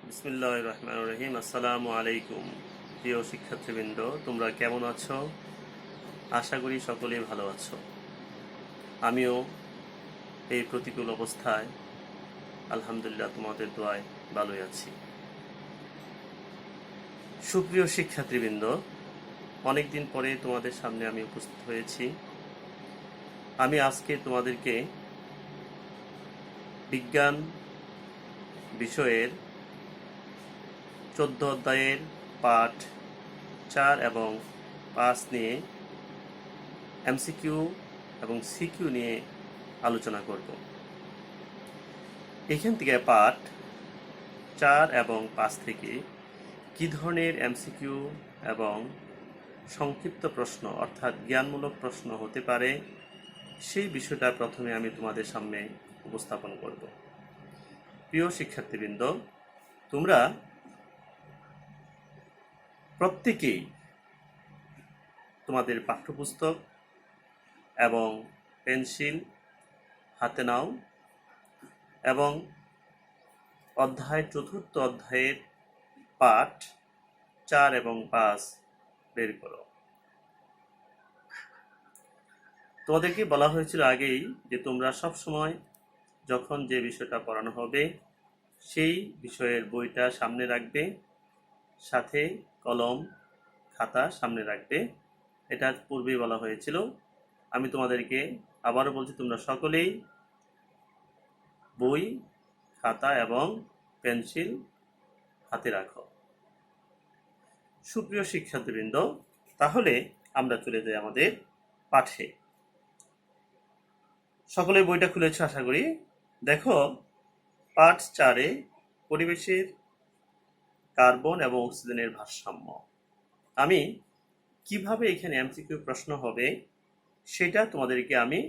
বিসমিল্লাহির রহমানির রহিম। আসসালামু আলাইকুম। প্রিয় শিক্ষার্থীবৃন্দ, তোমরা কেমন আছো? আশা করি সকলেই ভালো আছো। আমিও এই প্রতিকূল অবস্থায় আলহামদুলিল্লাহ তোমাদের দোয়ায় ভালোই আছি। সুপ্রিয় শিক্ষার্থীবৃন্দ, অনেকদিন পরে তোমাদের সামনে আমি উপস্থিত হয়েছি। আমি আজকে তোমাদেরকে বিজ্ঞান বিষয়ের 14 অধ্যায়ের পাঠ 4 এবং 5 নিয়ে এমসিকিউ এবং সিকিউ নিয়ে আলোচনা করব। এখান থেকে পাঠ 4 এবং 5 থেকে কী ধরনের এমসিকিউ এবং সংক্ষিপ্ত প্রশ্ন অর্থাৎ জ্ঞানমূলক প্রশ্ন হতে পারে সেই বিষয়টা প্রথমে আমি তোমাদের সামনে উপস্থাপন করব। প্রিয় শিক্ষার্থীবৃন্দ, তোমরা প্রত্যেকেই তোমাদের পাঠ্যপুস্তক এবং পেন্সিল হাতে নাও এবং চতুর্থ অধ্যায়ের পাঠ 4 এবং 5 বের করো। তোমাদেরকে বলা হয়েছিল আগেই যে তোমরা সব সময় যখন যে বিষয়টা পড়ানো হবে সেই বিষয়ের বইটা সামনে রাখবে, সাথে কলম খাতা সামনে রাখবে। এটা পূর্বেই বলা হয়েছিল। আমি তোমাদেরকে আবারও বলছি, তোমরা সকলেই বই, খাতা এবং পেন্সিল হাতে রাখো। সুপ্রিয় শিক্ষার্থীবৃন্দ, তাহলে আমরা চলে যাই আমাদের পাঠে। সকলে বইটা খুলেছো আশা করি। দেখো, পাঠ 4-এ পরিবেশের কার্বন এবং অক্সিজেনের ভারসাম্য। আমি কিভাবে এখানে এমসিকিউ প্রশ্ন হবে সেটা তোমাদেরকে আমি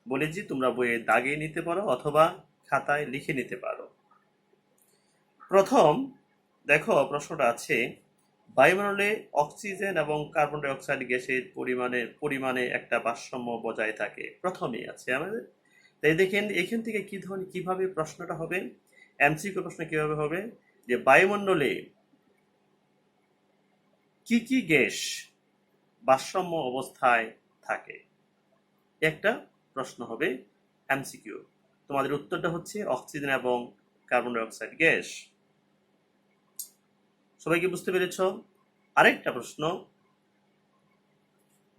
বলেছি, তোমরা বইয়ে দাগে নিতে পারো অথবা খাতায় লিখে নিতে পারো। প্রথম দেখো, প্রশ্নটা আছে, বায়ুমণ্ডলে অক্সিজেন এবং কার্বন ডাই অক্সাইড গ্যাসের পরিমাণে একটা ভারসাম্য বজায় থাকে। প্রথমেই আছে আমাদের। তাই দেখেন এখান থেকে কিভাবে প্রশ্নটা হবে, এমসিকিউ প্রশ্ন কিভাবে হবে, যে বায়ুমণ্ডলে কি কি গ্যাস ভারসাম্য অবস্থায় থাকে, একটা প্রশ্ন হবে এমসিকিউ। তোমাদের উত্তরটা হচ্ছে অক্সিজেন এবং কার্বন ডাই অক্সাইড গ্যাস। সবাইকে বুঝতে পেরেছ? আরেকটা প্রশ্ন,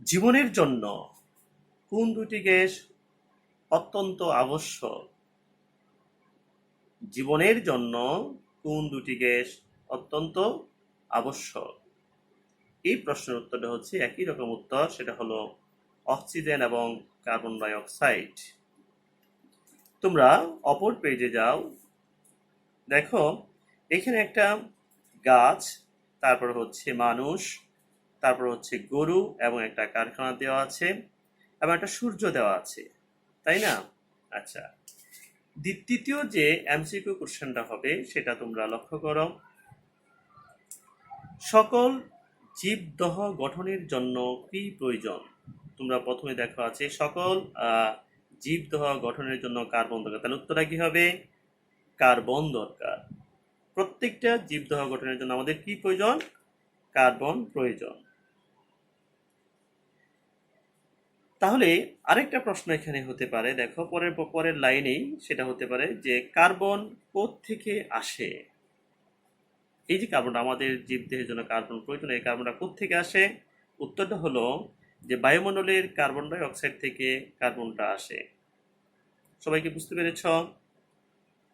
জীবনের জন্য কোন দুটি গ্যাস অত্যন্ত আবশ্যক? জীবনের জন্য কোন দুটি গ্যাস অত্যন্ত আবশ্যক? এই প্রশ্নের উত্তরটা হচ্ছে একই রকম উত্তর, সেটা হলো অক্সিজেন এবং কার্বন ডাই অক্সাইড। তোমরা অপর পেজে যাও। দেখো, এখানে একটা গাছ, তারপর হচ্ছে মানুষ, তারপর হচ্ছে গরু এবং একটা কারখানা দেওয়া আছে এবং একটা সূর্য দেওয়া আছে, তাই না? আচ্ছা, তৃতীয় যে এমসিকিউ কোশ্চেনটা হবে সেটা তোমরা লক্ষ্য করো। সকল জীবদেহ গঠনের জন্য কি প্রয়োজন? তোমরা প্রথমে দেখো আছে সকল জীবদেহ গঠনের জন্য কার্বন দরকার। তাহলে উত্তরটা কি হবে? কার্বন দরকার। প্রত্যেকটা জীবদেহ গঠনের জন্য আমাদের কি প্রয়োজন? কার্বন প্রয়োজন। তাহলে আরেকটা প্রশ্ন এখানে হতে পারে, দেখো পরের লাইনেই সেটা হতে পারে যে কার্বন কোত্থেকে আসে? এই যে কার্বন, আমাদের জীবদেহের জন্য কার্বন প্রয়োজন, এই কার্বনটা কোত্থেকে আসে? উত্তরটা হলো যে বায়ুমণ্ডলের কার্বন ডাই অক্সাইড থেকে কার্বনটা আসে। সবাইকে বুঝতে পেরেছ?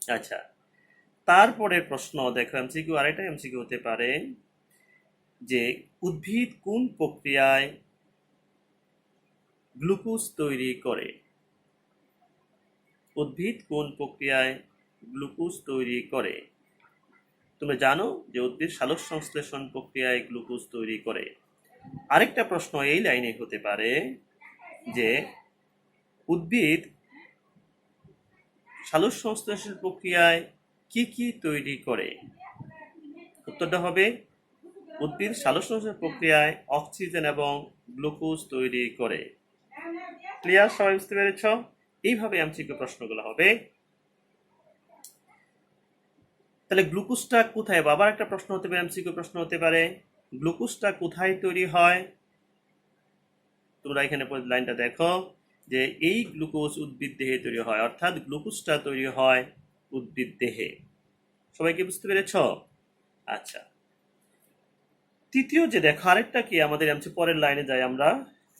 আচ্ছা, তারপরে প্রশ্ন দেখো, এমসিকিউ আরেকটা এমসিকিউ হতে পারে যে উদ্ভিদ কোন প্রক্রিয়ায় গ্লুকোজ তৈরি করে? উদ্ভিদ কোন প্রক্রিয়ায় গ্লুকোজ তৈরি করে? তুমি জানো যে উদ্ভিদ সালোক সংশ্লেষণ প্রক্রিয়ায় গ্লুকোজ তৈরি করে। আরেকটা প্রশ্ন এই লাইনে হতে পারে যে উদ্ভিদ সালোক সংশ্লেষণ প্রক্রিয়ায় কি কি তৈরি করে? উত্তরটা হবে উদ্ভিদ সালোক সংশ্লেষণ প্রক্রিয়ায় অক্সিজেন এবং গ্লুকোজ তৈরি করে। ক্লিয়ার? সবাই বুঝতে পেরেছ? এইভাবে এমসিকিউ প্রশ্নগুলো হবে। তাহলে গ্লুকোজটা কোথায়, আবার একটা প্রশ্ন হতে পারে, এমসিকিউ প্রশ্ন হতে পারে, গ্লুকোজটা কোথায় তৈরি হয়? তোমরা এখানে লাইনটা দেখো যে এই গ্লুকোজ উদ্ভিদ দেহে তৈরি হয়, অর্থাৎ গ্লুকোজটা তৈরি হয় উদ্ভিদ দেহে। সবাই কি বুঝতে পেরেছ? আচ্ছা, তৃতীয় যে দেখো আরেকটা কি আমাদের এমসি, পরের লাইনে যাই আমরা।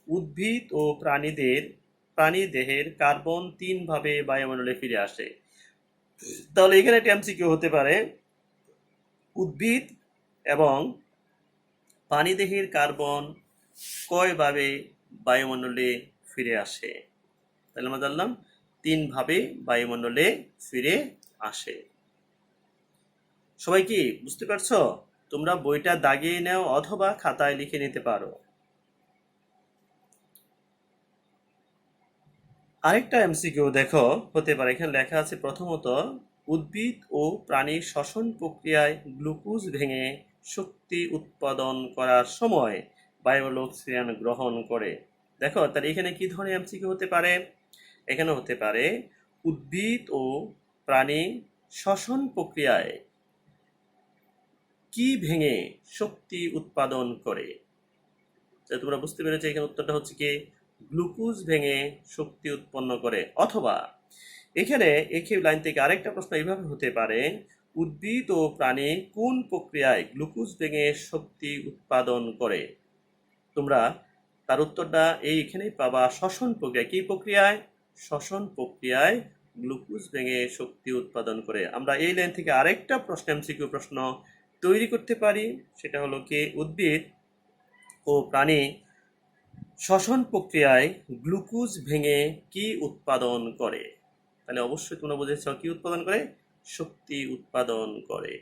উদ্ভিদ ও প্রাণী দেহের কার্বন 3 ভাবে বায়ুমণ্ডলে ফিরে আসে। তাহলে এখানে একটা এমসিকিউ হতে পারে, উদ্ভিদ এবং প্রাণীদেহের কার্বন কয়ভাবে বায়ুমণ্ডলে ফিরে আসে? তাহলে আমরা জানলাম 3 ভাবে বায়ুমণ্ডলে ফিরে আসে। সবাই কি বুঝতে পারছো? তোমরা বইটা দাগিয়ে নাও অথবা খাতায় লিখে নিতে পারো। আরেকটা এমসিকিউ দেখো হতে পারে, এখানে লেখা আছে প্রথমত, উদ্ভিদ ও প্রাণীর শ্বসন প্রক্রিয়ায় গ্লুকোজ ভেঙে শক্তি উৎপাদন করার সময় বায়ুমণ্ডল অক্সিজেন গ্রহণ করে। দেখো তাহলে এখানে কি ধরনের এমসিকিউ হতে পারে? এখানে হতে পারে উদ্ভিদ ও প্রাণী শ্বসন প্রক্রিয়ায় কি ভেঙে শক্তি উৎপাদন করে? তোমরা বুঝতে পেরেছো এখানে উত্তরটা হচ্ছে কি গ্লুকোজ ভেঙে শক্তি উৎপন্ন করে। অথবা এখানে একই লাইন থেকে আরেকটা প্রশ্ন এইভাবে হতে পারে, উদ্ভিদ ও প্রাণী কোন প্রক্রিয়ায় গ্লুকোজ ভেঙে শক্তি উৎপাদন করে? তোমরা তার উত্তরটা এইখানেই পাবা, শ্বসন প্রক্রিয়া। কি প্রক্রিয়ায়? শ্বসন প্রক্রিয়ায় গ্লুকোজ ভেঙে শক্তি উৎপাদন করে। আমরা এই লাইন থেকে আরেকটা প্রশ্ন, এমসিকিউ প্রশ্ন তৈরি করতে পারি, সেটা হলো কি উদ্ভিদ ও প্রাণী শ্বসন প্রক্রিয়ায় গ্লুকোজ ভেঙে কি উৎপাদন করে? তাহলে অবশ্যই তোমরা বুঝেছ কি উৎপাদন করে? শক্তি উৎপাদন করে।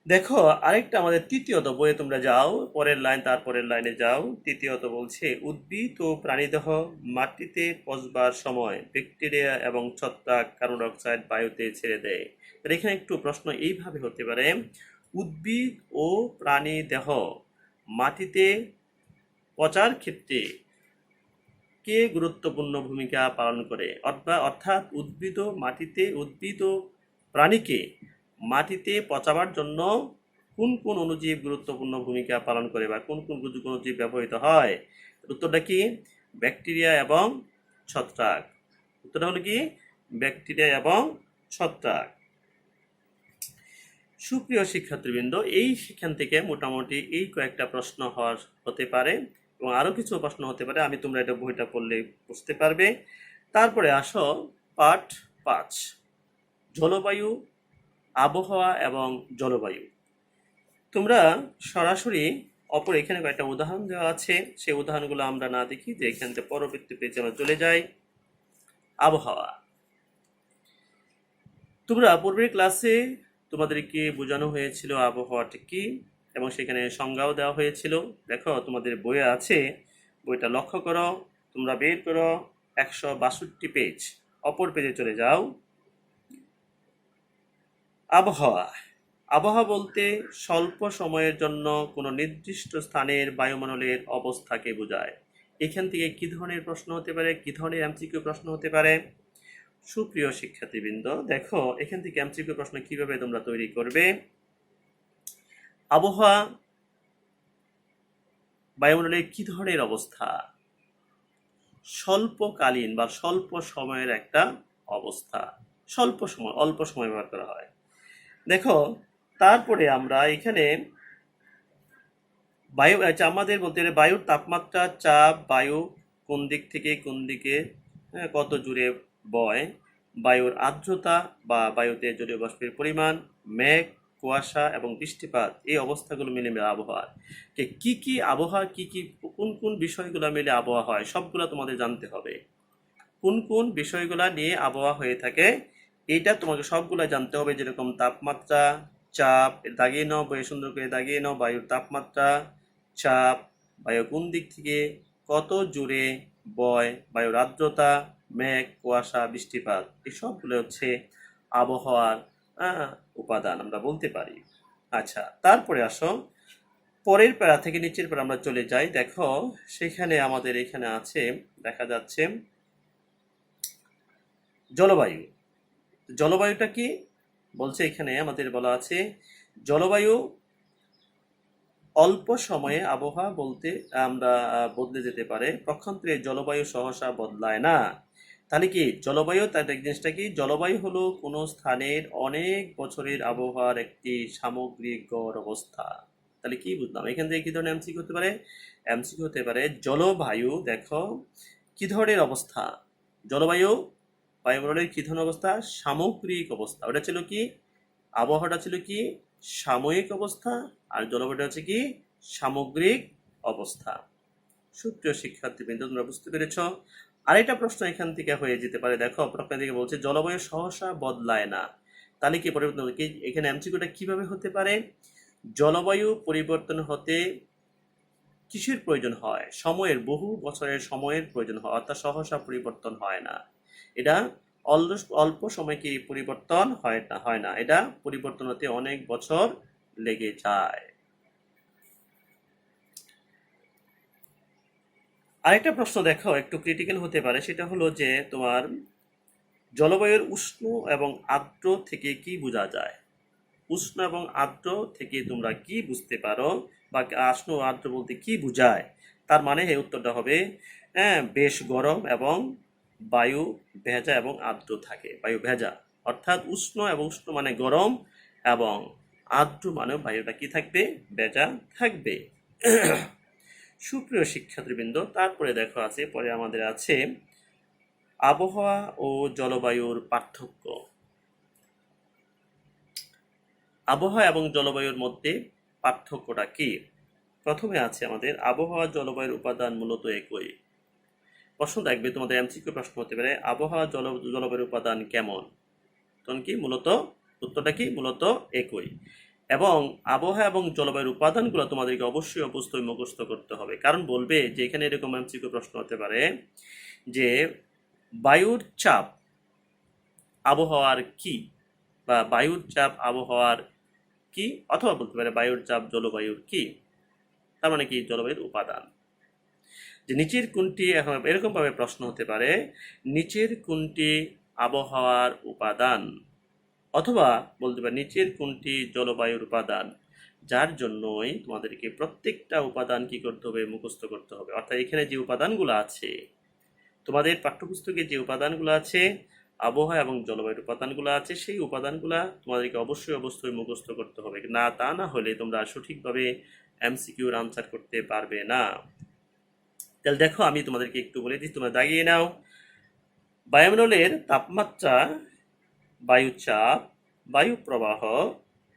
দেখো আরেকটা আমাদের তৃতীয়ত বইয়ে তোমরা যাও, পরের লাইন, তারপরের লাইনে যাও। তৃতীয়ত বলছে, উদ্ভিদ ও প্রাণীদেহ মাটিতে পচবার সময় ব্যাকটেরিয়া এবং ছত্রাক কার্বন ডাই অক্সাইড বায়ুতে ছেড়ে দেয়। তাহলে এখানে একটু প্রশ্ন এইভাবে হতে পারে, উদ্ভিদ ও প্রাণী দেহ মাটিতে পচার ক্ষেত্রে কে গুরুত্বপূর্ণ ভূমিকা পালন করে? অর্থাৎ উদ্ভিদ ও প্রাণীকে মাটিতে পচাবার জন্য কোন কোন অণুজীব গুরুত্বপূর্ণ ভূমিকা পালন করে, বা কোন কোন অণুজীব ব্যবহৃত হয়? উত্তরটা কি? ব্যাকটেরিয়া এবং ছত্রাক। উত্তরটা হলো কি? ব্যাকটেরিয়া এবং ছত্রাক। সুপ্রিয় শিক্ষার্থীবৃন্দ, সেখান থেকে মোটামুটি এই কয়েকটা প্রশ্ন হতে পারে, এবং আরো কিছু প্রশ্ন হতে পারে, আমি তোমরা এটা বইটা পড়লে বুঝতে পারবে। তারপরে আসো পার্ট 5, জলবায়ু, আবহাওয়া এবং জলবায়ু। তোমরা সরাসরি এখানে কয়েকটা উদাহরণ দেওয়া আছে, সেই উদাহরণগুলো আমরা না দেখি, যে এখান থেকে পরবর্তী পেজে আমরা চলে যাই। আবহাওয়া। তোমরা পূর্বের ক্লাসে তোমাদেরকে বোঝানো হয়েছিল আবহাওয়াটা কি, এবং সেখানে সংজ্ঞাও দেওয়া হয়েছিল। দেখো তোমাদের বইয়ে আছে, বইটা লক্ষ্য করো, তোমরা বের করো 162 পেজ, অপর পেজে চলে যাও। আবহাওয়া। আবহাওয়া বলতে স্বল্প সময়ের জন্য কোনো নির্দিষ্ট স্থানের বায়ুমণ্ডলের অবস্থাকে বোঝায়। এখান থেকে কি ধরনের প্রশ্ন হতে পারে, কি ধরনের এমসিকিউ প্রশ্ন হতে পারে? সুপ্রিয় শিক্ষার্থীবৃন্দ, দেখো এখান থেকে এমসিকিউ প্রশ্ন কিভাবে তোমরা তৈরি করবে। আবহাওয়া বায়ুমণ্ডলের কি ধরনের অবস্থা? স্বল্পকালীন বা স্বল্প সময়ের একটা অবস্থা। স্বল্প সময়, অল্প সময় ব্যবহার করা হয়। দেখো তারপরে আমরা এখানে আমাদের বলতে গেলে বায়ুর তাপমাত্রা, চাপ, বায়ু কোন দিক থেকে কোন দিকে কত জুড়ে বয়, বায়ুর আর্দ্রতা বা বায়ুতে জলীয় বাষ্পের পরিমাণ, মেঘ, কুয়াশা এবং বৃষ্টিপাত, এই অবস্থাগুলো মিলে আবহাওয়া। কি আবহাওয়া, কোন কোন বিষয়গুলো মিলে আবহাওয়া হয়, সবগুলো তোমাদের জানতে হবে। কোন কোন বিষয়গুলো নিয়ে আবহাওয়া হয়ে থাকে এটা তোমাকে সবগুলো জানতে হবে। যেরকম তাপমাত্রা, চাপ, দাগিয়ে নাও, বইয়ে সুন্দর করে দাগিয়ে নাও। বায়ুর তাপমাত্রা, চাপ, বায়ু কোন দিক থেকে কত জোরে বয়, বায়ুর আর্দ্রতা, মেঘ, কুয়াশা, বৃষ্টিপাত, এই সবগুলো হচ্ছে আবহাওয়ার উপাদান আমরা বলতে পারি। আচ্ছা, তারপরে আসো পরের প্যারা থেকে নিচের প্যারা আমরা চলে যাই। দেখো সেখানে আমাদের এখানে আছে, দেখা যাচ্ছে জলবায়ু। জলবায়ুটা কি? বলছে এখানে আমাদের বলা আছে জলবায়ু অল্প সময়ে আবহাওয়া বলতে আমরা বদলে যেতে পারে, পক্ষান্তরে জলবায়ু সহসা বদলায় না। তাহলে কি জলবায়ু, তার জিনিসটা কি, জলবায়ু হলো কোনো স্থানের অনেক বছরের আবহাওয়ার একটি সামগ্রিক গড় অবস্থা। তাহলে কি বুঝলাম এখান থেকে? কি ধরনের এমসিকিউ হতে পারে? এমসিকিউ হতে পারে জলবায়ু দেখো কি ধরনের অবস্থা, জলবায়ু বায়ুমণ্ডলের কি ধরনের অবস্থা, সামগ্রিক অবস্থা। ওটা ছিল কি, আবহাওয়াটা ছিল কি সাময়িক অবস্থা, আর জলবায়ুটা হচ্ছে কি সামগ্রিক অবস্থা। সুপ্রিয় শিক্ষার্থীবৃন্দ, তোমরা বুঝতে পেরেছ? আরেকটা প্রশ্ন এখান থেকে হয়ে যেতে পারে। দেখো প্রশ্ন থেকে বলছে জলবায়ু সহসা বদলায় না, তাহলে কি পরিবর্তন কি? এখানে এমসিকিউটা কিভাবে হতে পারে? জলবায়ু পরিবর্তন হতে কিসের প্রয়োজন হয়? সময়ের, বহু বছরের সময়ের প্রয়োজন হয়, অর্থাৎ সহসা পরিবর্তন হয় না। এটা অল্প সময় কি পরিবর্তন হয় না, এটা পরিবর্তন হতে অনেক বছর লেগে যায়। আরেকটা প্রশ্ন দেখো একটু ক্রিটিক্যাল হতে পারে, সেটা হলো যে তোমার জলবায়ুর উষ্ণ এবং আর্দ্র থেকে কি বোঝা যায়? উষ্ণ এবং আর্দ্র থেকে তোমরা কি বুঝতে পারো, বা উষ্ণ আর্দ্র বলতে কি বোঝায়? তার মানে এই উত্তরটা হবে হ্যাঁ, বেশ গরম এবং বায়ু ভেজা এবং আর্দ্র থাকে, বায়ু ভেজা। অর্থাৎ উষ্ণ এবং উষ্ণ মানে গরম, এবং আর্দ্র মানে বায়ুটা কি থাকবে, ভেজা থাকবে। সুপ্রিয় শিক্ষার্থীবৃন্দ, তারপরে দেখো আছে, পরে আমাদের আছে আবহাওয়া ও জলবায়ুর পার্থক্য। আবহাওয়া এবং জলবায়ুর মধ্যে পার্থক্যটা কি? প্রথমে আছে আমাদের আবহাওয়া জলবায়ুর উপাদান মূলত একই। প্রশ্ন দেখবে তোমাদের এমসিকিউ প্রশ্ন হতে পারে আবহাওয়া জলবায়ুর উপাদান কেমন, তখন কি মূলত উত্তরটা কি, মূলত একই। এবং আবহাওয়া এবং জলবায়ুর উপাদানগুলো তোমাদেরকে অবশ্যই মুখস্থ করতে হবে, কারণ বলবে যে এখানে এরকম এমসিকিউ প্রশ্ন হতে পারে যে বায়ুর চাপ আবহাওয়ার কি, বা বায়ুর চাপ আবহাওয়ার কি, অথবা বলতে পারে বায়ুর চাপ জলবায়ুর কি। তার মানে কি, জলবায়ুর উপাদান। যে নিচের কোনটি, এখন এরকম ভাবে প্রশ্ন হতে পারে নিচের কোনটি আবহাওয়ার উপাদান, অথবা বলতে পারে নিচের কোনটি জলবায়ুর উপাদান, যার জন্যই তোমাদেরকে প্রত্যেকটা উপাদান কি করতে হবে, মুখস্থ করতে হবে। অর্থাৎ এখানে যে উপাদানগুলো আছে, তোমাদের পাঠ্যপুস্তকে যে উপাদানগুলো আছে, আবহাওয়া এবং জলবায়ুর উপাদানগুলো আছে, সেই উপাদানগুলো তোমাদেরকে অবশ্যই মুখস্থ করতে হবে, না তা না হলে তোমরা সঠিকভাবে এমসিকিউর আনসার করতে পারবে না। তাহলে দেখো আমি তোমাদেরকে একটু বলে দিই, তোমরা দাগিয়ে নাও। বায়ুমণ্ডলের তাপমাত্রা, বায়ুচাপ, বায়ু প্রবাহ,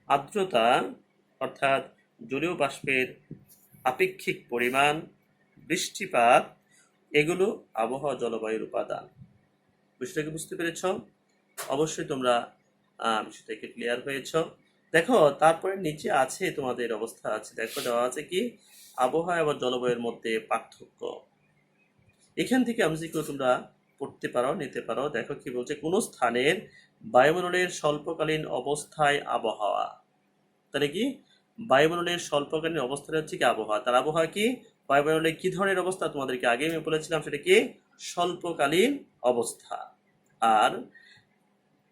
আর্দ্রতা অর্থাৎ জলীয় বাষ্পের আপেক্ষিক পরিমাণ, বৃষ্টিপাত, এগুলো আবহাওয়া জলবায়ুর উপাদান। বিষয়টাকে বুঝতে পেরেছ? অবশ্যই তোমরা বিষয়টাকে ক্লিয়ার হয়েছ। দেখো তারপরে নিচে আছে তোমাদের অবস্থা আছে, দেখো দেওয়া আছে কি আবহাওয়া এবং জলবায়ুর মধ্যে পার্থক্য। এখান থেকে এমসিকিউ তোমরা পড়তে পারো, নিতে পারো। দেখো কি বলছে, কোন স্থানের বায়ুমণ্ডলের স্বল্পকালীন অবস্থায় আবহাওয়া। তাহলে কি বায়ুমণ্ডলের স্বল্পকালীন অবস্থাটা হচ্ছে কি আবহাওয়া, তার আবহাওয়া কি, বায়ুমণ্ডলের কি ধরনের অবস্থা তোমাদেরকে আগে আমি বলেছিলাম, সেটা কি স্বল্পকালীন অবস্থা। আর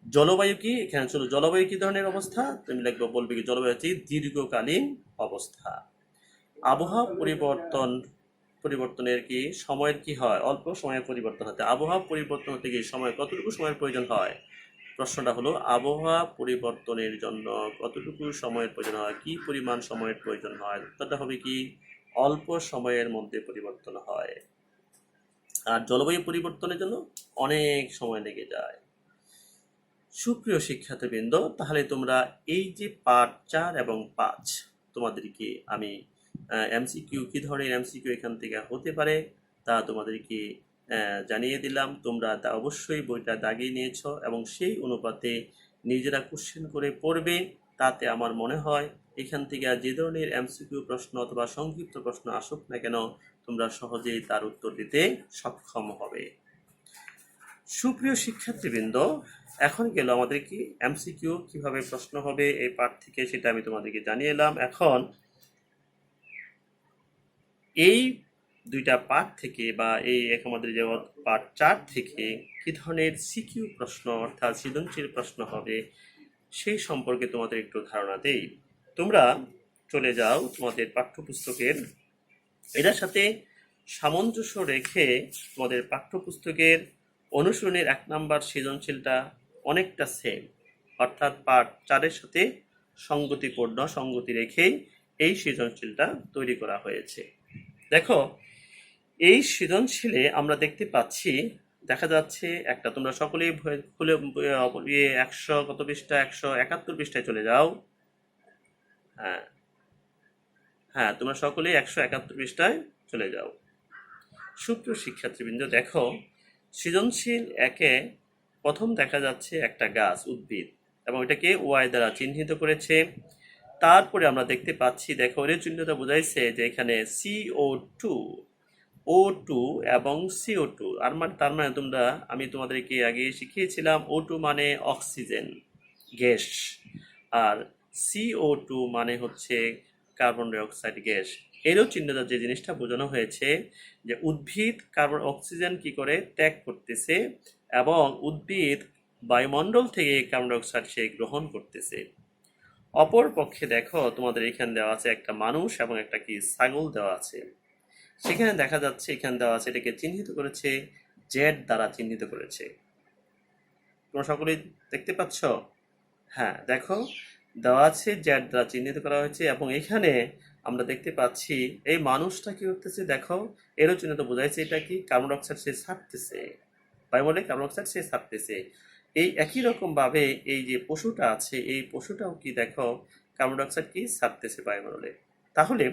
জলবায়ু কি, এখানে চলো জলবায়ু কি ধরনের অবস্থা, তুমি লিখবো, বলবে কি জলবায়ু হচ্ছে দীর্ঘকালীন অবস্থা। আবহাওয়া পরিবর্তনের কি সময়ের কি হয়, অল্প সময়ের পরিবর্তন হতে। আবহাওয়া পরিবর্তন হতে কি সময়, কতটুকু সময়ের প্রয়োজন হয়? প্রশ্নটা হলো আবহাওয়া পরিবর্তনের জন্য কতটুকু সময়ের প্রয়োজন হয়, কি পরিমাণ সময়ের প্রয়োজন হয়? উত্তরটা হবে কি অল্প সময়ের মধ্যে পরিবর্তন হয়। আর জলবায়ু পরিবর্তনের জন্য অনেক সময় লেগে যায়। সুপ্রিয় শিক্ষার্থীবৃন্দ, তাহলে তোমরা এই যে পার্ট 4 এবং 5 তোমাদেরকে আমি এমসিকিউ, কি ধরনের এমসিকিউ এখান থেকে হতে পারে তা তোমাদেরকে জানিয়ে দিলাম। তোমরা তা অবশ্যই বইটা দাগিয়ে নিয়েছো এবং সেই অনুপাতে নিজেরা কোশ্চেন করে পড়বে। তাতে আমার মনে হয় এখান থেকে যে ধরনের এমসিকিউ প্রশ্ন অথবা সংক্ষিপ্ত প্রশ্ন আসুক না কেন, তোমরা সহজেই তার উত্তর দিতে সক্ষম হবে। সুপ্রিয় শিক্ষার্থীবৃন্দ, এখন গেল আমাদের কি এমসিকিউ কিভাবে প্রশ্ন হবে এই পার্ট থেকে, সেটা আমি তোমাদেরকে জানিয়ে এলাম। এখন এই দুইটা পার্ট থেকে, বা এই আমাদের যে পার্ট 4 থেকে কি ধরনের সিকিউ প্রশ্ন অর্থাৎ সৃজনশীল প্রশ্ন হবে, সেই সম্পর্কে তোমাদের একটু ধারণা দেই। তোমরা চলে যাও তোমাদের পাঠ্যপুস্তকের, এটার সাথে সামঞ্জস্য রেখে তোমাদের পাঠ্যপুস্তকের অনুশীলনের 1 নম্বর সৃজনশীলটা অনেকটা সেম, অর্থাৎ পাঠ 4-এর সাথে সঙ্গতি রেখেই এই সৃজনশীলটা তৈরি করা হয়েছে। দেখো, এই সৃজনশীলে আমরা দেখতে পাচ্ছি, দেখা যাচ্ছে একটা, তোমরা সকলেই খুলে 100 কত পৃষ্ঠা, 171 পৃষ্ঠায় চলে যাও। হ্যাঁ হ্যাঁ, তোমরা সকলেই 171 পৃষ্ঠায় চলে যাও। সুপ্রিয় শিক্ষার্থীবৃন্দ, দেখো সৃজনশীল 1-এ প্রথম দেখা যাচ্ছে একটা গাছ, উদ্ভিদ, এবং এটাকে ওয়াই দ্বারা চিহ্নিত করেছে। তারপরে আমরা দেখতে পাচ্ছি, দেখো এর চিহ্নটা বোঝাইছে যে এখানে O2 এবং CO2, আর মানে তার মানে আমি তোমাদেরকে আগে শিখিয়েছিলাম O2 মানে অক্সিজেন গ্যাস, আর CO2 মানে হচ্ছে কার্বন ডাই অক্সাইড গ্যাস। এরও চিহ্নটা যে জিনিসটা বোঝানো হয়েছে যে উদ্ভিদ অক্সিজেন কি করে ত্যাগ করতেছে, এবং উদ্ভিদ বায়ুমণ্ডল থেকে কার্বন ডাই অক্সাইড সে গ্রহণ করতেছে। অপর পক্ষে দেখো তোমাদের এখানে দেওয়া আছে একটা মানুষ এবং একটা কি ছাগল দেওয়া আছে। সেখানে দেখা যাচ্ছে এখানে দেওয়া আছে, এটাকে চিহ্নিত করেছে জেড দ্বারা চিহ্নিত করেছে। তোমরা সকলেই দেখতে পাচ্ছ? হ্যাঁ, দেখো দেওয়া আছে জেড দ্বারা চিহ্নিত করা হয়েছে, এবং এখানে আমরা দেখতে পাচ্ছি এই মানুষটা কি করতেছে, দেখো এরও চিহ্নিত বোঝাইছে এটা কি কার্বন ডাই অক্সাইড সে ছাড়তেছে, বায়ুমণ্ডলে কার্বন ডাই অক্সাইড সে ছাড়তেছে। এই একই রকম ভাবে এই যে পশুটা আছে, এই পশুটাও কি দেখো কার্বন ডাই অক্সাইড কি ছাড়তেছে বায়ুমণ্ডলে। তাহলে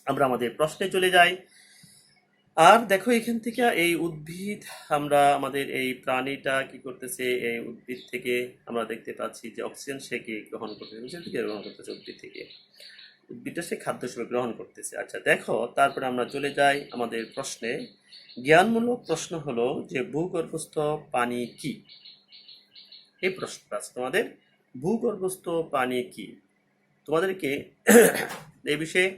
আমরা আমাদের প্রশ্নে চলে যাই। আর দেখো এখান থেকে এই উদ্ভিদ, আমরা আমাদের এই প্রাণীটা কি করতেছে, এই উদ্ভিদ থেকে আমরা দেখতে পাচ্ছি যে অক্সিজেন সে কি গ্রহণ করতেছে, গ্রহণ করতেছে উদ্ভিদ থেকে, উদ্ভিদটা সে খাদ্য হিসেবে গ্রহণ করতেছে। আচ্ছা দেখো, তারপরে আমরা চলে যাই আমাদের প্রশ্নে। জ্ঞানমূলক প্রশ্ন হলো যে ভূগর্ভস্থ পানি কি? এই প্রশ্নটা আছে তোমাদের, ভূগর্ভস্থ পানি কি? তোমাদেরকে এই বিষয়ে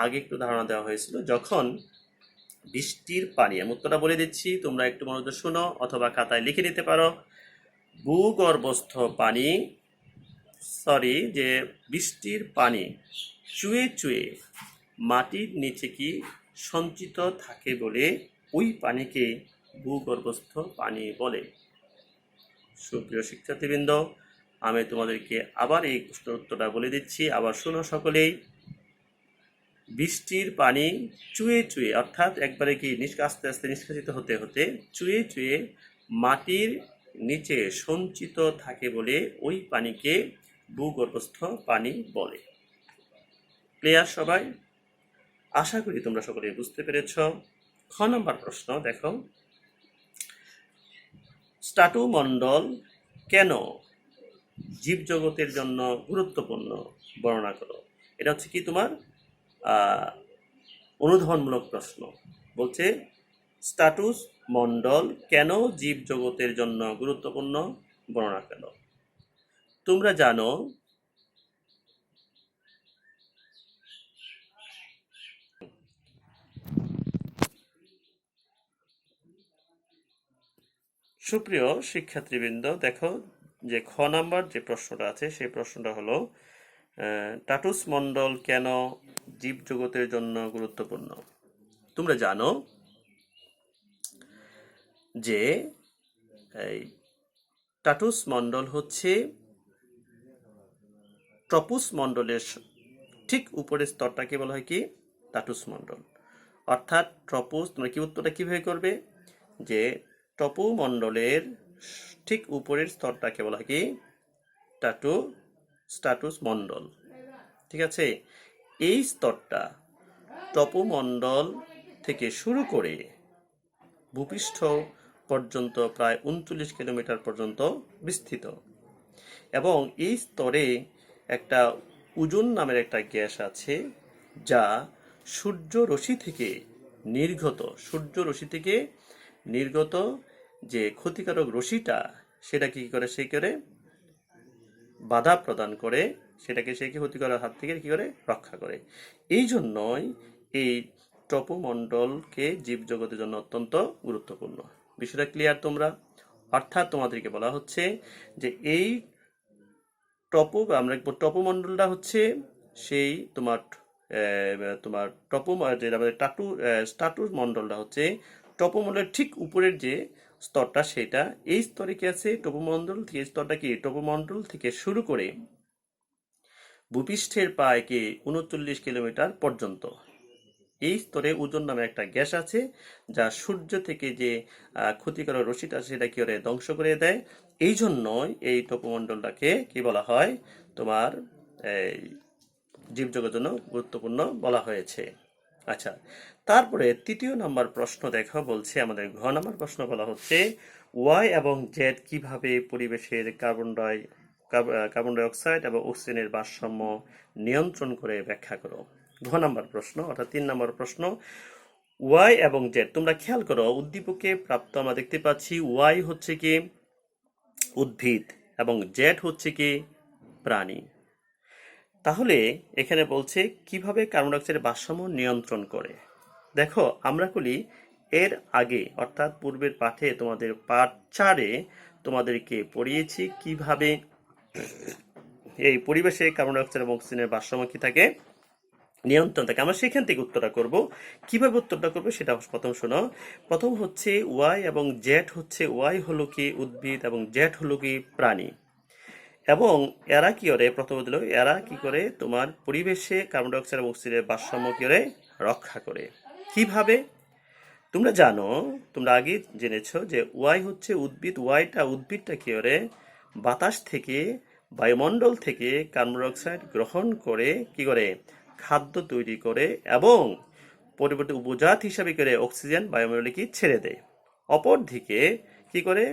আগে একটু ধারণা দেওয়া হয়েছিল, যখন বৃষ্টির পানি, আমি উত্তরটা বলে দিচ্ছি, তোমরা একটু মনোযোগ শোনো অথবা খাতায় লিখে নিতে পারো। ভূগর্ভস্থ পানি, যে বৃষ্টির পানি চুয়ে চুয়ে মাটির নিচে কি সঞ্চিত থাকে বলে ওই পানিকে ভূগর্ভস্থ পানি বলে। সুপ্রিয় শিক্ষার্থীবৃন্দ, আমি তোমাদেরকে আবার এই প্রশ্নের উত্তরটা বলে দিচ্ছি, আবার শোনো সকলেই। বৃষ্টির পানি চুয়ে চুয়ে, অর্থাৎ একবারে কি আস্তে আস্তে নিষ্কাশিত হতে হতে চুয়ে চুয়ে মাটির নিচে সঞ্চিত থাকে বলে ওই পানিকে ভূগর্ভস্থ পানি বলে। ক্লিয়ার সবাই? আশা করি তোমরা সকলেই বুঝতে পেরেছ। খ নম্বর প্রশ্ন দেখো, স্ট্র্যাটোমণ্ডল কেন জীবজগতের জন্য গুরুত্বপূর্ণ, বর্ণনা করো। এটা হচ্ছে কি তোমার অনুধাবনমূলক প্রশ্ন। বলছে স্ট্র্যাটোস মণ্ডল কেন জীবজগতের জন্য গুরুত্বপূর্ণ, বর্ণনা করো। তোমরা জানো সুপ্রিয় শিক্ষার্থীবৃন্দ, দেখো যে খ নাম্বার যে প্রশ্নটা আছে সেই প্রশ্নটা হলো স্ট্র্যাটোস মণ্ডল কেন জীবজগতের জন্য গুরুত্বপূর্ণ। তোমরা জানো যে এই স্ট্র্যাটোস মণ্ডল হচ্ছে ট্রপোস মণ্ডলের ঠিক উপরের স্তরটাকে বলা হয় কি স্ট্র্যাটোস মণ্ডল। অর্থাৎ ট্রপোস, তোমরা কি উত্তরটা কিভাবে করবে, যে ট্রপো মণ্ডলের ঠিক উপরের স্তরটাকে বলা হয় কি স্ট্র্যাটোস মণ্ডল। ঠিক আছে, এই স্তরটা ট্রপোমণ্ডল থেকে শুরু করে ভূপৃষ্ঠ পর্যন্ত প্রায় 39 কিলোমিটার পর্যন্ত বিস্তৃত, এবং এই স্তরে একটা ওজোন নামের একটা গ্যাস আছে, যা সূর্য রশ্মি থেকে নির্গত যে ক্ষতিকারক রশ্মিটা, সেটা কি করে, সে করে বাধা প্রদান করে, সেটাকে সে ক্ষতিকারক হাত থেকে কি করে রক্ষা করে। এই জন্যই এই ট্রপোমণ্ডলকে জীবজগতের জন্য অত্যন্ত গুরুত্বপূর্ণ। বিষয়টা ক্লিয়ার তোমরা? অর্থাৎ তোমাদেরকে বলা হচ্ছে যে এই আমরা লিখবো টপোমণ্ডলটা হচ্ছে সেই তোমার যেটা আমাদের স্ট্রাটো মণ্ডলটা হচ্ছে টপোমণ্ডলের ঠিক উপরের যে স্তরটা সেটা। এই স্তরে কি আছে টপোমণ্ডল থেকে, স্তরটা কি টপোমণ্ডল থেকে শুরু করে ভূপৃষ্ঠের প্রায় কি 39 কিলোমিটার পর্যন্ত। এই স্তরে ওজোন নামে একটা গ্যাস আছে যা সূর্য থেকে যে ক্ষতিকারক রশ্মিটা আছে সেটা কি করে ধ্বংস করে দেয়। এই জন্যই এই টপোমণ্ডলটাকে কি বলা হয় তোমার এই জীবজগতের জন্য গুরুত্বপূর্ণ বলা হয়েছে। আচ্ছা, তারপরে তৃতীয় নাম্বার প্রশ্ন দেখো, বলছে আমাদের ঘ নাম্বার প্রশ্ন বলা হচ্ছে ওয়াই এবং জেড কিভাবে পরিবেশের কার্বন ডাই অক্সাইড এবং অক্সিজেনের ভারসাম্য নিয়ন্ত্রণ করে ব্যাখ্যা করো। ঘ নাম্বার প্রশ্ন অর্থাৎ 3 নম্বর প্রশ্ন, ওয়াই এবং জেড। তোমরা খেয়াল করো উদ্দীপকে প্রাপ্ত আমরা দেখতে পাচ্ছি ওয়াই হচ্ছে কি উদ্ভিদ এবং জেড হচ্ছে কি প্রাণী। তাহলে এখানে বলছে কিভাবে কার্বন ডাইঅক্সাইডের ভারসাম্য নিয়ন্ত্রণ করে। দেখো আমরা বলি এর আগে অর্থাৎ পূর্বের পাঠে তোমাদের পাঠ 4-এ তোমাদেরকে পড়িয়েছি কিভাবে এই পরিবেশে কার্বন ডাইঅক্সাইড এবং অক্সিজেনের ভারসাম্য কি থাকে, নিয়ন্ত্রণ থাকে। আমরা সেখান থেকে উত্তরটা করব। কিভাবে উত্তরটা করবো সেটা প্রথম শোনো। প্রথম হচ্ছে ওয়াই এবং জেড হচ্ছে, ওয়াই হলো কি উদ্ভিদ এবং জেড হলো কি প্রাণী। এবং এরা কি করে, প্রথমত হলো এরা কি করে তোমার পরিবেশে কার্বন ডাইঅক্সাইড এবং অক্সিজেনের ভারসাম্য কি করে রক্ষা করে। কিভাবে তোমরা জানো, তোমরা আগে জেনেছো যে ওয়াই হচ্ছে উদ্ভিদ। উদ্ভিদটা কি করে বাতাস থেকে বায়ুমণ্ডল থেকে কার্বন ডাইঅক্সাইড গ্রহণ করে কি করে খাদ্য তৈরি করে এবং পরবর্তী উপজাত হিসাবে করে অক্সিজেন বায়ুমণ্ডলে কি ছেড়ে দেয়। অপরদিকে কি করে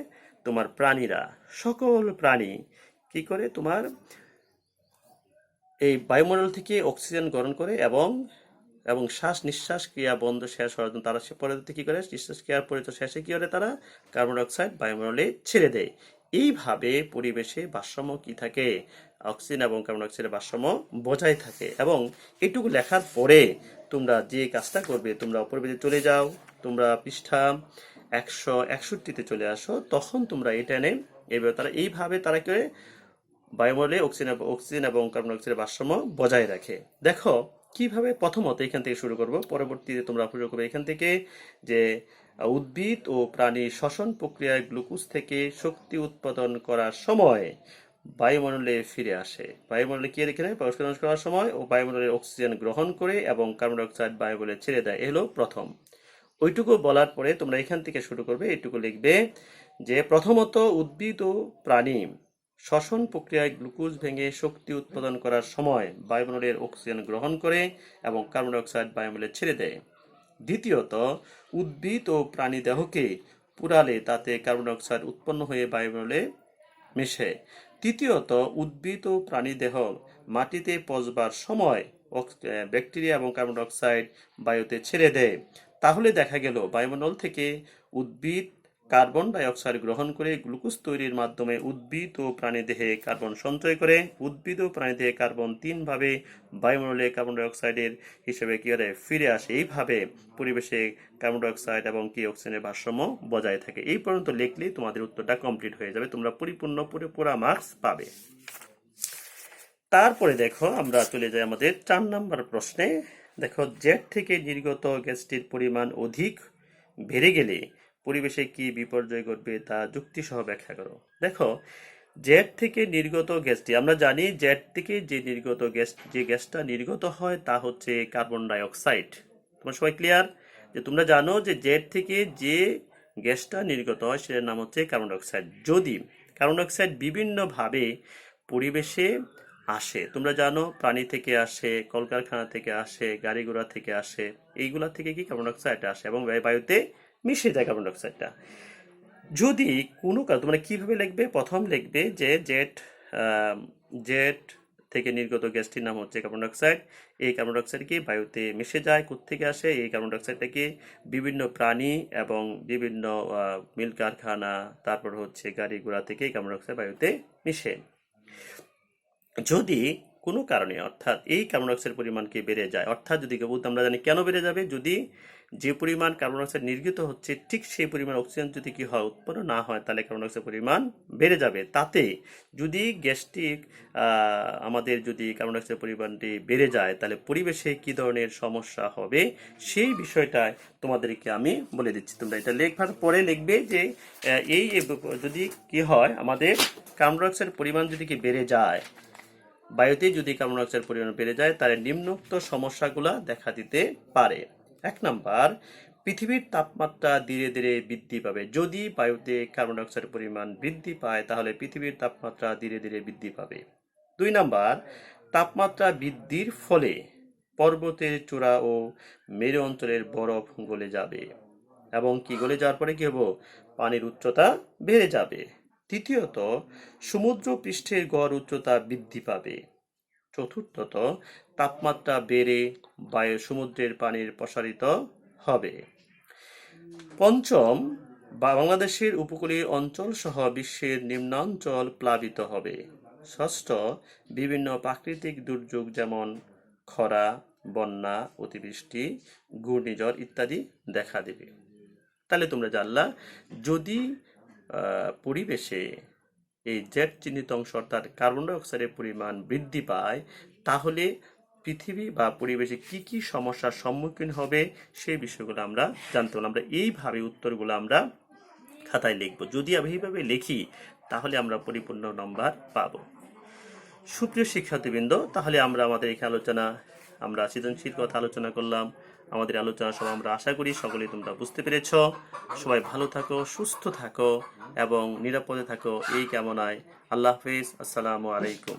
তোমার প্রাণীরা, সকল প্রাণী কি করে তোমার এই বায়ুমণ্ডল থেকে অক্সিজেন গ্রহণ করে এবং এবং শ্বাস নিঃশ্বাস ক্রিয়া বন্ধ শেষ হওয়ার জন্য তারা পরবর্তীতে কি করে নিঃশ্বাস ক্রিয়ার পরিচিত শেষে কি করে তারা কার্বন ডাইঅক্সাইড বায়ুমণ্ডলে ছেড়ে দেয়। এইভাবে পরিবেশে ভারসাম্য কি থাকে, অক্সিজেন এবং কার্বন ডাইঅক্সাইডের ভারসাম্য বজায় থাকে। এবং এটুকু লেখার পরে তোমরা যে কাজটা করবে, তোমরা অপর পেজে চলে যাও, তোমরা পৃষ্ঠা 161-তে চলে আসো, তখন তোমরা এটা এনে এইভাবে তারা করে বায়ুমণ্ডলে অক্সিজেন এবং কার্বন ডাইঅক্সাইডের ভারসাম্য বজায় রাখে। দেখো কিভাবে, প্রথমত এখান থেকে শুরু করব, পরবর্তীতে তোমরা শুরু করবে এখান থেকে যে উদ্ভিদ ও প্রাণী শ্বসন প্রক্রিয়ায় গ্লুকোজ থেকে শক্তি উৎপাদন করার সময় বায়ুমণ্ডলে ফিরে আসে। বায়ুমণ্ডলে কি এখানে প্রস্ফুরণ করার সময় ও বায়ুমণ্ডলে অক্সিজেন গ্রহণ করে এবং কার্বন ডাইঅক্সাইড বায়ুমণ্ডলে ছেড়ে দেয়। এ হলো প্রথম। ওইটুকু বলার পরে তোমরা এখান থেকে শুরু করবে, এইটুকু লিখবে যে প্রথমত উদ্ভিদ ও প্রাণী শ্বসন প্রক্রিয়ায় গ্লুকোজ ভেঙে শক্তি উৎপাদন করার সময় বায়ুমণ্ডলের অক্সিজেন গ্রহণ করে এবং কার্বন ডাইঅক্সাইড বায়ুমণ্ডলে ছেড়ে দেয়। দ্বিতীয়ত উদ্ভিদ ও প্রাণী দেহকে পুড়ালে তাতে কার্বন ডাইঅক্সাইড উৎপন্ন হয়ে বায়ুমণ্ডলে মেশে। তৃতীয়ত উদ্ভিদ ও প্রাণী দেহ মাটিতে পচবার সময় ব্যাকটেরিয়া এবং কার্বন ডাইঅক্সাইড বায়ুতে ছেড়ে দেয়। তাহলে দেখা গেল বায়ুমণ্ডল থেকে উদ্ভিদ কার্বন ডাই অক্সাইড গ্রহণ করে গ্লুকোজ তৈরির মাধ্যমে উদ্ভিদ ও প্রাণীদেহে কার্বন সঞ্চয় করে। উদ্ভিদ ও প্রাণীদেহে কার্বন 3ভাবে বায়ুমণ্ডলে কার্বন ডাই অক্সাইডের হিসেবে কি করে ফিরে আসে। এইভাবে পরিবেশে কার্বন ডাই অক্সাইড এবং কি অক্সিজেনের ভারসাম্য বজায় থাকে। এই পর্যন্ত লিখলেই তোমাদের উত্তরটা কমপ্লিট হয়ে যাবে, তোমরা পুরা মার্কস পাবে। তারপরে দেখো আমরা চলে যাই আমাদের 4 নম্বর প্রশ্নে। দেখো জেট থেকে নির্গত গ্যাসটির পরিমাণ অধিক বেড়ে গেলে পরিবেশে কি বিপর্যয় ঘটবে তা যুক্তিসহ ব্যাখ্যা করো। দেখো জেট থেকে নির্গত গ্যাসটি, আমরা জানি জেট থেকে যে গ্যাসটা নির্গত হয় তা হচ্ছে কার্বন ডাই অক্সাইড। তোমরা সবাই ক্লিয়ার যে তোমরা জানো যে জেট থেকে যে গ্যাসটা নির্গত হয় সেটার নাম হচ্ছে কার্বন ডাই অক্সাইড। যদি কার্বন ডাই অক্সাইড বিভিন্নভাবে পরিবেশে আসে, তোমরা জানো প্রাণী থেকে আসে, কলকারখানা থেকে আসে, গাড়ি ঘোড়া থেকে আসে, এইগুলা থেকে কি কার্বন ডাই অক্সাইড আসে এবং বায়ুতে মিশে যায় কার্বন ডাই অক্সাইডটা। যদি কোনো কারণ, তোমরা কিভাবে লিখবে, প্রথম লিখবে যে জেট থেকে নির্গত গ্যাসটির নাম হচ্ছে কার্বন ডাই অক্সাইড। এই কার্বন ডাই অক্সাইড কি বায়ুতে মিশে যায়। কোত্থেকে আসে? এই কার্বন ডাই অক্সাইডটা কি বিভিন্ন প্রাণী এবং বিভিন্ন মিল কারখানা, তারপর হচ্ছে গাড়ি ঘোড়া থেকে কার্বন ডাই অক্সাইড বায়ুতে মিশে। যদি কোনো কারণে, অর্থাৎ এই কার্বন ডাইঅক্সাইডের পরিমাণ কি বেড়ে যায়, অর্থাৎ যদি কেউ বলতে আমরা জানি কেন বেড়ে যাবে, যদি যে পরিমাণ কার্বন ডাইঅক্সাইড নির্গত হচ্ছে ঠিক সেই পরিমাণ অক্সিজেন যদি কি হয় উৎপন্ন না হয়, তাহলে কার্বন ডাইঅক্সাইডের পরিমাণ বেড়ে যাবে। তাতে যদি গ্যাস্ট্রিক আমাদের যদি কার্বন ডাইঅক্সাইডের পরিমাণটি বেড়ে যায়, তাহলে পরিবেশে কি ধরনের সমস্যা হবে সেই বিষয়টাই তোমাদেরকে আমি বলে দিচ্ছি। তোমরা এটা লেখার পরে লিখবে যে এই যদি কি হয়, আমাদের কার্বন ডাইঅক্সাইডের পরিমাণ যদি কি বেড়ে যায়, বায়ুতে যদি কার্বন ডাইঅক্সাইডের পরিমাণ বেড়ে যায়, তাহলে নিম্নোক্ত সমস্যাগুলো দেখা দিতে পারে। 1 নাম্বার, পৃথিবীর তাপমাত্রা ধীরে ধীরে বৃদ্ধি পাবে। যদি বায়ুতে কার্বন ডাইঅক্সাইডের পরিমাণ বৃদ্ধি পায়, তাহলে পৃথিবীর তাপমাত্রা ধীরে ধীরে বৃদ্ধি পাবে। 2 নাম্বার, তাপমাত্রা বৃদ্ধির ফলে পর্বতের চূড়া ও মেরু অঞ্চলের বরফ গলে যাবে, এবং কি গলে যাওয়ার পরে কি হবে, পানির উচ্চতা বেড়ে যাবে। তৃতীয়ত, সমুদ্র পৃষ্ঠের গড় উচ্চতা বৃদ্ধি পাবে। চতুর্থত, তাপমাত্রা বেড়ে বায়ু সমুদ্রের পানির প্রসারিত হবে। পঞ্চম, বাংলাদেশের উপকূলীয় অঞ্চল সহ বিশ্বের নিম্নাঞ্চল প্লাবিত হবে। ষষ্ঠ, বিভিন্ন প্রাকৃতিক দুর্যোগ যেমন খরা, বন্যা, অতিবৃষ্টি, ঘূর্ণিঝড় ইত্যাদি দেখা দেবে। তাহলে তোমরা জানলা, যদি পরিবেশে এই জেড চিহ্নিত অংশ অর্থাৎ কার্বন ডাইঅক্সাইডের পরিমাণ বৃদ্ধি পায়, তাহলে পৃথিবী বা পরিবেশে কি কি সমস্যার সম্মুখীন হবে সেই বিষয়গুলো আমরা জানতে পারলাম। আমরা এইভাবে উত্তরগুলো আমরা খাতায় লিখব। যদি আমি এইভাবে লিখি, তাহলে আমরা পরিপূর্ণ নম্বর পাব। সুপ্রিয় শিক্ষার্থীবৃন্দ, তাহলে আমরা আমাদের এখানে আমরা সৃজনশীল কথা আলোচনা করলাম। আমাদের আলোচনা সব আমরা আশা করি সকলেই তোমরা বুঝতে পেরেছ। সবাই ভালো থাকো, সুস্থ থাকো এবং নিরাপদে থাকো, এই কামনায় আল্লাহ হাফেজ। আসসালামু আলাইকুম।